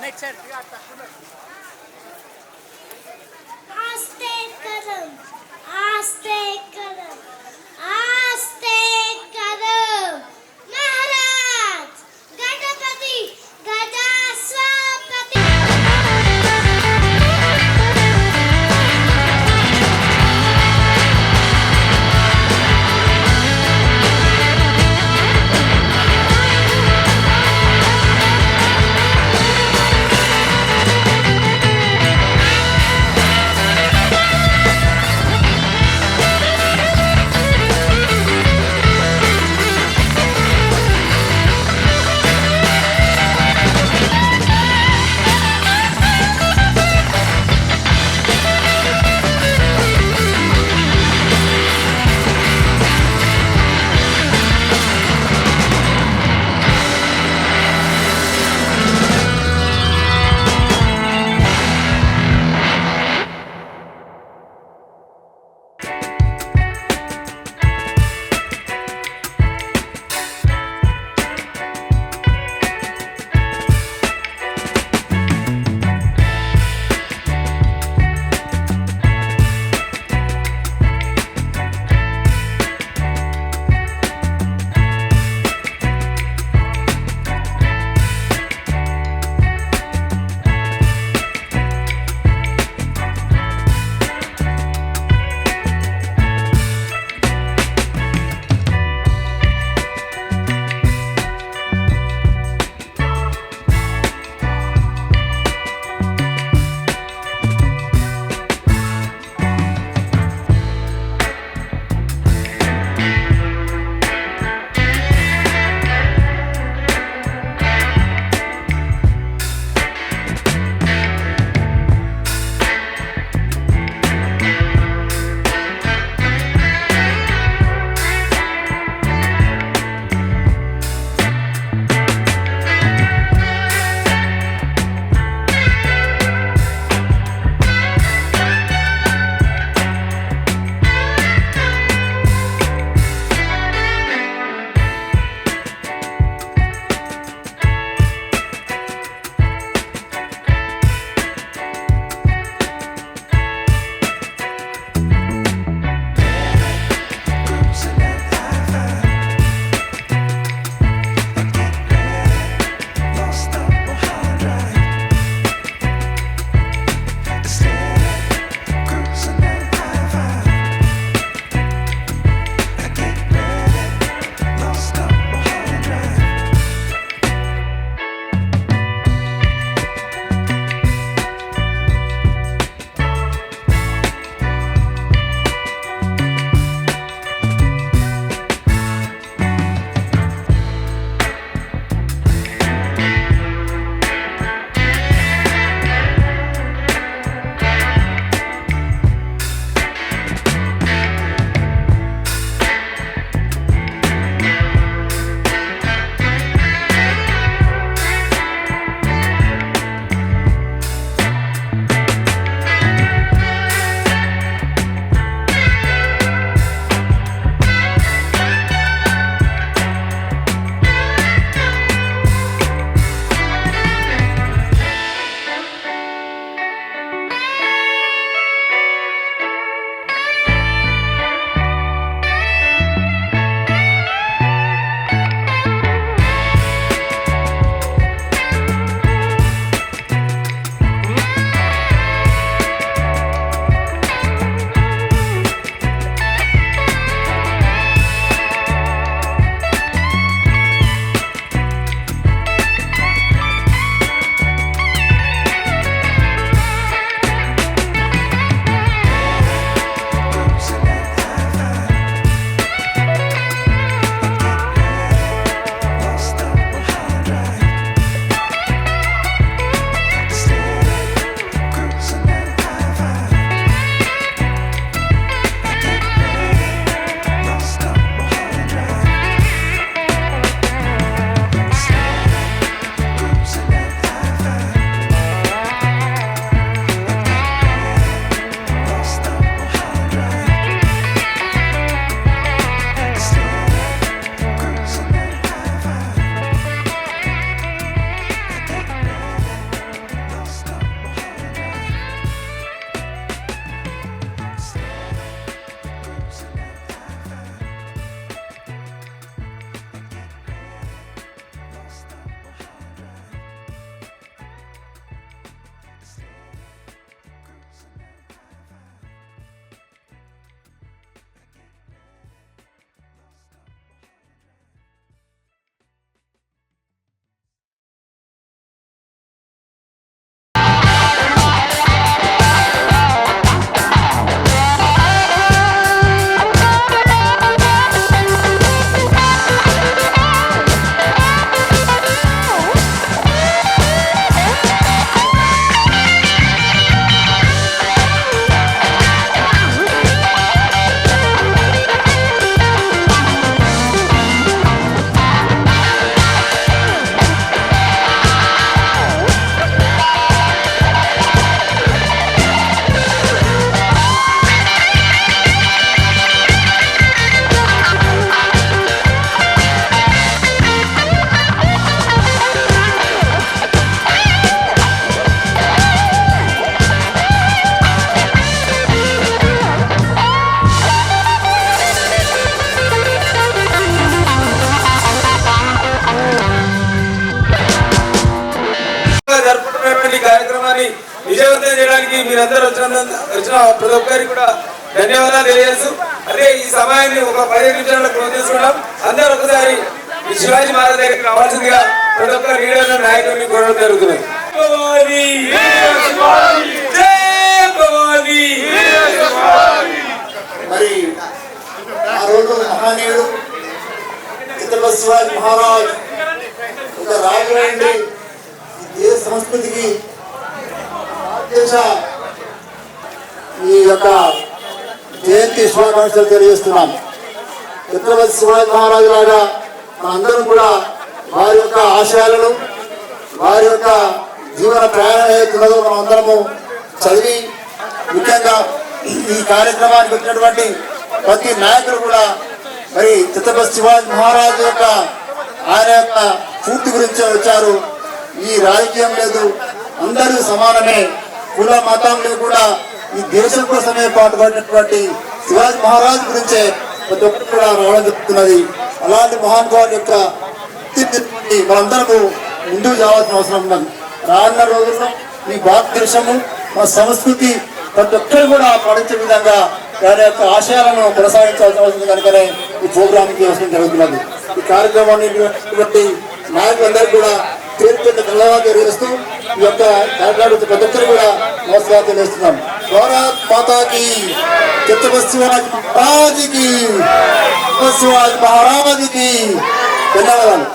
Next side आस्ते कदम आस्ते कदम आस्ते कदम महाराज गणपति गजास्वापति కార్యక్రమాన్ని విజయవంతం చేయడానికి మీరందరూ వచ్చిన ప్రతి ఒక్కరికి కూడా ధన్యవాదాలు తెలియజేస్తూ అదే ఈ సమయాన్ని ఒక 15 నిమిషాల్లో క్లోజ్ చేసుకుంటాం. అందరూ ఒకసారి శివాజీ మహారాజ్ దగ్గరికి రావాల్సిందిగా ప్రతి ఒక్క లీడర్ నాయకుడిని కోరడం జరుగుతుంది. మరి ఆ రోజు మహానీయుడు ఛత్రపతి శివాజీ మహారాజ్ ఒక రాజు అండి. దేశ సంస్కృతికి దేశ ఈ యొక్క జయంతి శుభాకాంక్షలు తెలియజేస్తున్నాం. ఛత్రపతి శివాజీ మహారాజు లాగా మనందరం కూడా వారి యొక్క ఆశయాలను వారి యొక్క జీవన ప్రయాణం ఏదైతున్నదో మనం అందరము చదివి ముఖ్యంగా ఈ కార్యక్రమానికి వచ్చినటువంటి ప్రతి నాయకులు కూడా మరి ఛత్రపతి శివాజీ మహారాజు యొక్క ఆయన యొక్క పూర్తి గురించి వచ్చారు. ఈ రాజకీయం లేదు, అందరూ సమానమే, కుల మతం కూడా ఈ దేశం కోసమే పాటుపడినటువంటి శివాజీ మహారాజు గురించే ప్రతి ఒక్కరు కూడా రావడం జరుగుతున్నది. అలాంటి మహానుభావుల యొక్క మనందరము ముందుకు రావాల్సిన అవసరం ఉన్నది. రానున్న రోజుల్లో ఈ భారతదేశము మన సంస్కృతి ప్రతి ఒక్కరు కూడా పాటించే విధంగా దాని యొక్క ఆశయాలను కొనసాగించాల్సిన అవసరం కనుకనే ఈ ప్రోగ్రాంకి అవసరం జరుగుతున్నది. ఈ కార్యక్రమాన్ని నాయకులందరూ కూడా పేరు ధన్యవాదాలు తెలియజేస్తూ ఈ యొక్క కార్యక్రమం ప్రతి ఒక్కరు కూడా నమస్కారం తెలియజేస్తున్నాం. భారత్ మాతాకి, ఛత్రపతి శివాజీ మహారాజుకి, శివాజీ మహారాజుకి ధన్యవాదాలు.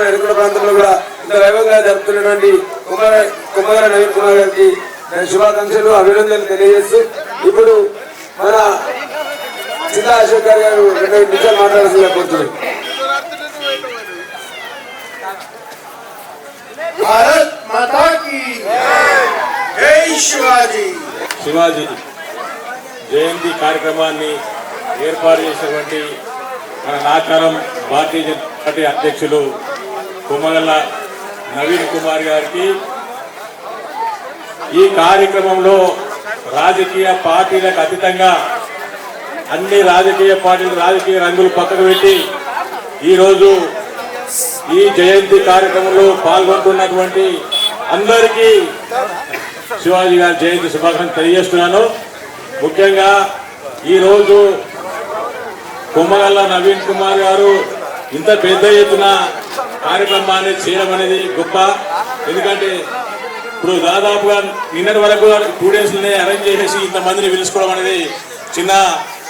ఎరుకుల ప్రాంతంలో కూడా ఇంత వైభవంగా జరుపుతున్నటువంటి కుమ్మగార నవీన్ కుమార్ గారికి శుభాకాంక్షలు అభినందనలు తెలియజేస్తూ ఇప్పుడు మన సీతా అశోక్ గారు 2 నిమిషాలు మాట్లాడాల్సిందిగా కోరుతున్నాను. భారత్ మాతా కీ జై. శివాజీ జయంతి కార్యక్రమాన్ని ఏర్పాటు చేసినటువంటి మన నాచారం భారతీయ జనతా పార్టీ అధ్యక్షులు కుమ్మగల్ల నవీన్ కుమార్ గారికి ఈ కార్యక్రమంలో రాజకీయ పార్టీలకు అతీతంగా అన్ని రాజకీయ పార్టీలు రాజకీయ రంగులు పక్కకు పెట్టి ఈరోజు ఈ జయంతి కార్యక్రమంలో పాల్గొంటున్నటువంటి అందరికీ శివాజీ గారి జయంతి శుభాకాంక్షలు తెలియజేస్తున్నాను. ముఖ్యంగా ఈరోజు కుమ్మగల్ల నవీన్ కుమార్ గారు ఇంత పెద్ద ఎత్తున కార్యక్రమాన్ని చేయడం అనేది గొప్ప. ఎందుకంటే ఇప్పుడు దాదాపుగా నిన్నటి వరకు 2 డేస్లోనే అరేంజ్ చేసేసి ఇంతమందిని పిలుచుకోవడం అనేది చిన్న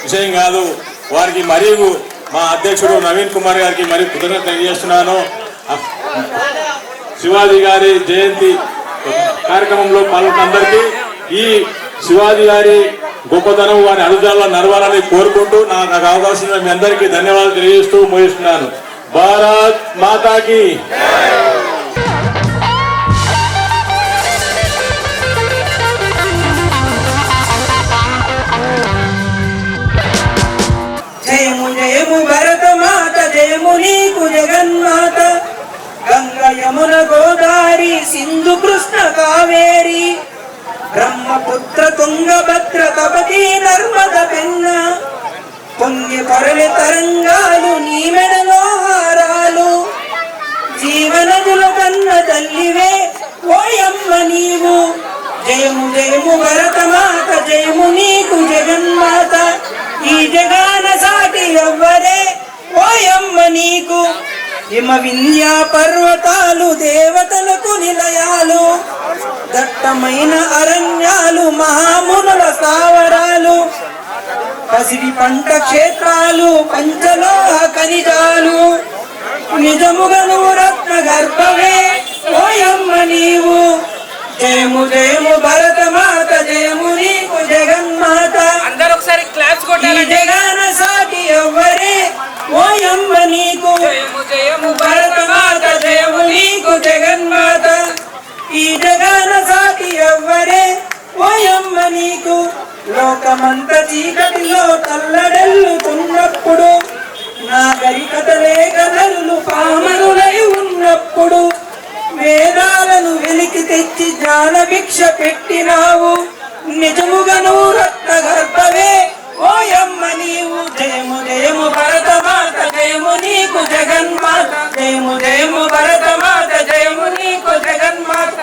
విషయం కాదు. వారికి మరియు మా అధ్యక్షుడు నవీన్ కుమార్ గారికి మరి కృతజ్ఞత తెలియజేస్తున్నాను. శివాజీ గారి జయంతి కార్యక్రమంలో పాల్గొన్న అందరికీ ఈ శివాజీ గారి గొప్పతనం వారి అడుగుజాల్లో నడవాలని కోరుకుంటూ నాకు అవకాశం మీ అందరికీ ధన్యవాదాలు తెలియజేస్తూ ముగిస్తున్నాను. భారత్ మాతాకి. జయము జయము భరత మాత, జయము నీకు జగన్మాత. గంగ యమున గోదావరి సింధు కృష్ణ కావేరి, బ్రహ్మపుత్ర తుంగభద్ర తపతి నర్మద పెన్న. పొంగి పొరలి తరంగాలు నీ మెడలో హారాలు, జీవనదుల కన్న తల్లివే ఓయమ్మ నీవు. జయము జయము భరత మాత, జయము నీకు జగన్మాత. ఈ జగాన సాటి ఎవ్వరే ఓయమ్మ నీకు. హిమ వింధ్యా పర్వతాలు దేవతలకు నిలయాలు, దట్టమైన అరణ్యాలు మహామునుల స్థావరాలు, పసిడి పంట క్షేత్రాలు పంచలోహ ఖనిజాలు. నిజముగను రత్న గర్భవే ఓయమ్మ నీవు. జయము జయము భరత మాత, జయము నీకు జగన్మాత. అందరూ ఒకసారి క్లాప్స్ కొట్టాలి. జగన సాటి ఎవ్వరే ఓయమ్మ నీకు. జయము జయము భరత మాత, జయము నీకు జగన్మాత. ఈ జగన సాటి ఎవ్వరే ఓయమ్మ నీకు. లోకమంత చీకటిలో తల్లడెల్లుతున్నప్పుడు, నాగరికత లేక నరులు పామరులై ఉన్నప్పుడు, వేదాలను వెలికి తెచ్చి జ్ఞాన భిక్ష పెట్టినావు. నిజముగను రత్న గర్భవే ఓయమ్మ నీవు. జయము జయము భరత మాత, జయము నీకు జగన్మాత. జయము జయము భరత మాత, జయము నీకు జగన్మాత.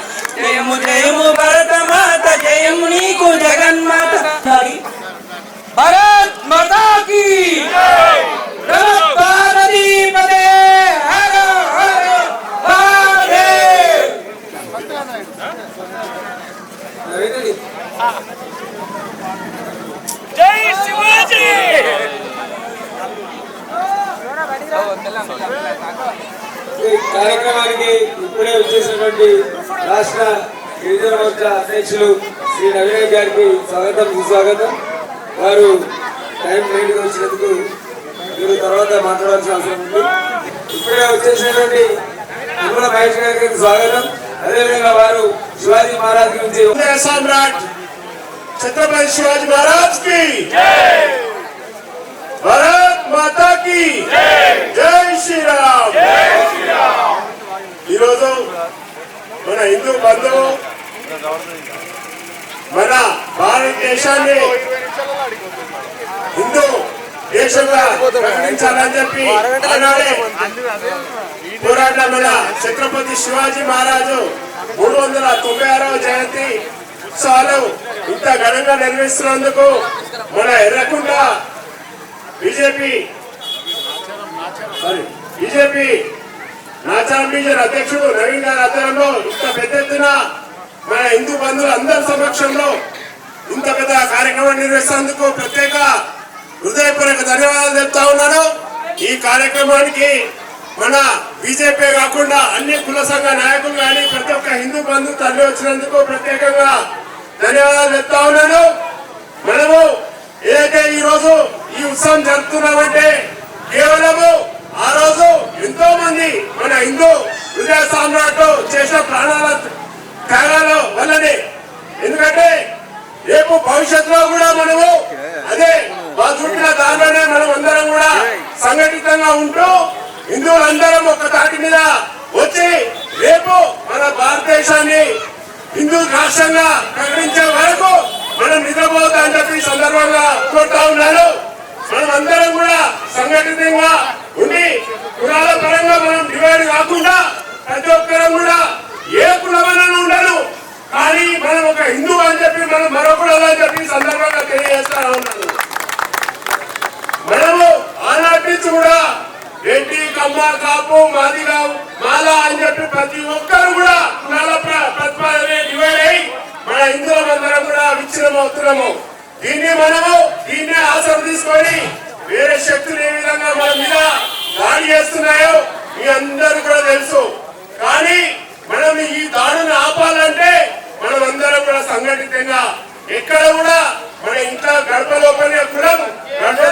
జై శివాజీ. ఈ కార్యక్రమానికి ఇప్పుడే వచ్చేసినటువంటి రాష్ట్ర గిరిజన మోర్చా అధ్యక్షులు శ్రీ నవీన్ గారికి స్వాగతం సుస్వాగతం. వారు టైం లేట్గా వచ్చినందుకు మీరు తర్వాత మాట్లాడాల్సిన అవసరం ఉంది. ఇప్పుడే వచ్చేసినటువంటి నిర్మల మహేష్ గారికి స్వాగతం. అదేవిధంగా వారు శివాజీ మహారాజ్ గురించి सम्राट छत्रपति शिवाजी महाराज की भारत माता की जय श्री राम. ఈరోజు మన హిందూ బంధువు మన భారతదేశాన్ని హిందూ దేశంగా ప్రకటించాలని చెప్పి ఆనాడే పోరాట మన ఛత్రపతి శివాజీ మహారాజు 396వ జయంతి ఉత్సవాలు ఇంత ఘనంగా నిర్వహిస్తున్నందుకు మన ఎర్రకుంట బీజేపీ నాచారం డివిజన్ అధ్యక్షుడు నవీన్ గారి ఆధ్వర్యంలో ఇంత పెద్ద ఎత్తున మన హిందూ బంధువుల అందరి సమక్షంలో ఇంత పెద్ద కార్యక్రమం నిర్వహిస్తున్నందుకు ప్రత్యేక హృదయపూర్వక ధన్యవాదాలు చెప్తా ఉన్నాను. ఈ కార్యక్రమానికి మన బీజేపీ కాకుండా అన్ని కుల సంఘ నాయకులు కానీ ప్రతి ఒక్క హిందూ బంధువు తల్లి వచ్చినందుకు ప్రత్యేకంగా ధన్యవాదాలు చెప్తా ఉన్నాను. మనము ఏదైతే ఈ రోజు ఈ ఉత్సవం జరుపుతున్నామంటే కేవలము ఆ రోజు ఎంతో మంది మన హిందూ హృదయ సామ్రాట్ చేసిన ప్రాణాల త్యాగాల వల్లనే. ఎందుకంటే రేపు భవిష్యత్తులో కూడా మనము అదే వాళ్ళు చుట్టిన దానిలోనే మనం అందరం కూడా సంఘటితంగా ఉంటూ హిందువులందరం ఒక తాటి మీద వచ్చి రేపు మన భారతదేశాన్ని హిందూ రాష్ట్రంగా ప్రకటించే వరకు మనం నిద్రపోతామని చెప్పి సందర్భంగా కోరుతా ఉన్నాను. మనం అందరం కూడా సంఘటితంగా ఉండి కులాల పరంగా మనం డివైడ్ కాకుండా ప్రతి ఒక్కరం కూడా ఏ కులమైనా ఉండను కానీ మనం ఒక హిందూ అని చెప్పి మనం మరొకడు అని చెప్పి సందర్భంగా తెలియజేస్తా ఉన్నాను. మనము ఆనాటి నుంచి కూడా రెడ్డి కమ్మ కాపు మాదిగా మాల అని చెప్పి ప్రతి ఒక్కరు కూడా కులాల ప్రతిపాదన డివైడ్ అయి మన హిందువులందరం కూడా విచ్ఛిన్నం అవుతున్నాము. దీన్నే ఆసరం తీసుకొని వేరే శక్తులు ఏ విధంగా మన మీద దాడి చేస్తున్నాయో మీ అందరూ కూడా తెలుసు. కానీ మనం ఈ దాడిని ఆపాలంటే మనం అందరం కూడా సంఘటితంగా ఎక్కడ కూడా మన ఇంట్లో గడప లోపలే కులం గడప